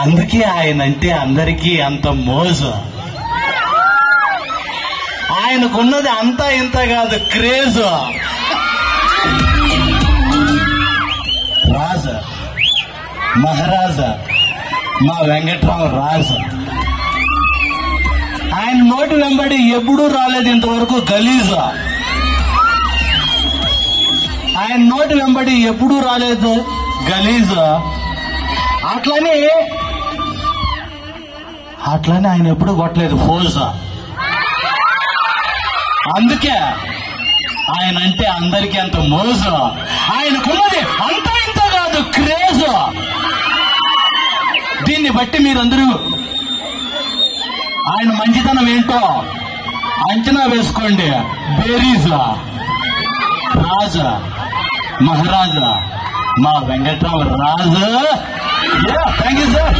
అందుకే ఆయన అంటే అందరికీ అంత మోజు. ఆయనకున్నది అంతా ఇంత కాదు, క్రేజ్. రాజా మహారాజా మా వెంకట్రామ రాజు. ఆయన నోటి వెంబడి ఎప్పుడూ రాలేదు ఇంతవరకు గలీజు. ఆయన నోటి వెంబడి ఎప్పుడూ రాలేదు గలీజు. అట్లనే ఆయన ఎప్పుడు కొట్టలేదు ఫోజు. అందుకే ఆయన అంటే అందరికీ అంత మోజు. ఆయనకున్నది అంత ఇంత కాదు, క్రేజ్. దీన్ని బట్టి మీరందరూ ఆయన మంచితనం ఏంటో అంచనా వేసుకోండి. బేరీజ్ రాజా మహారాజా మా Venkatrama Raju. Thank you sir.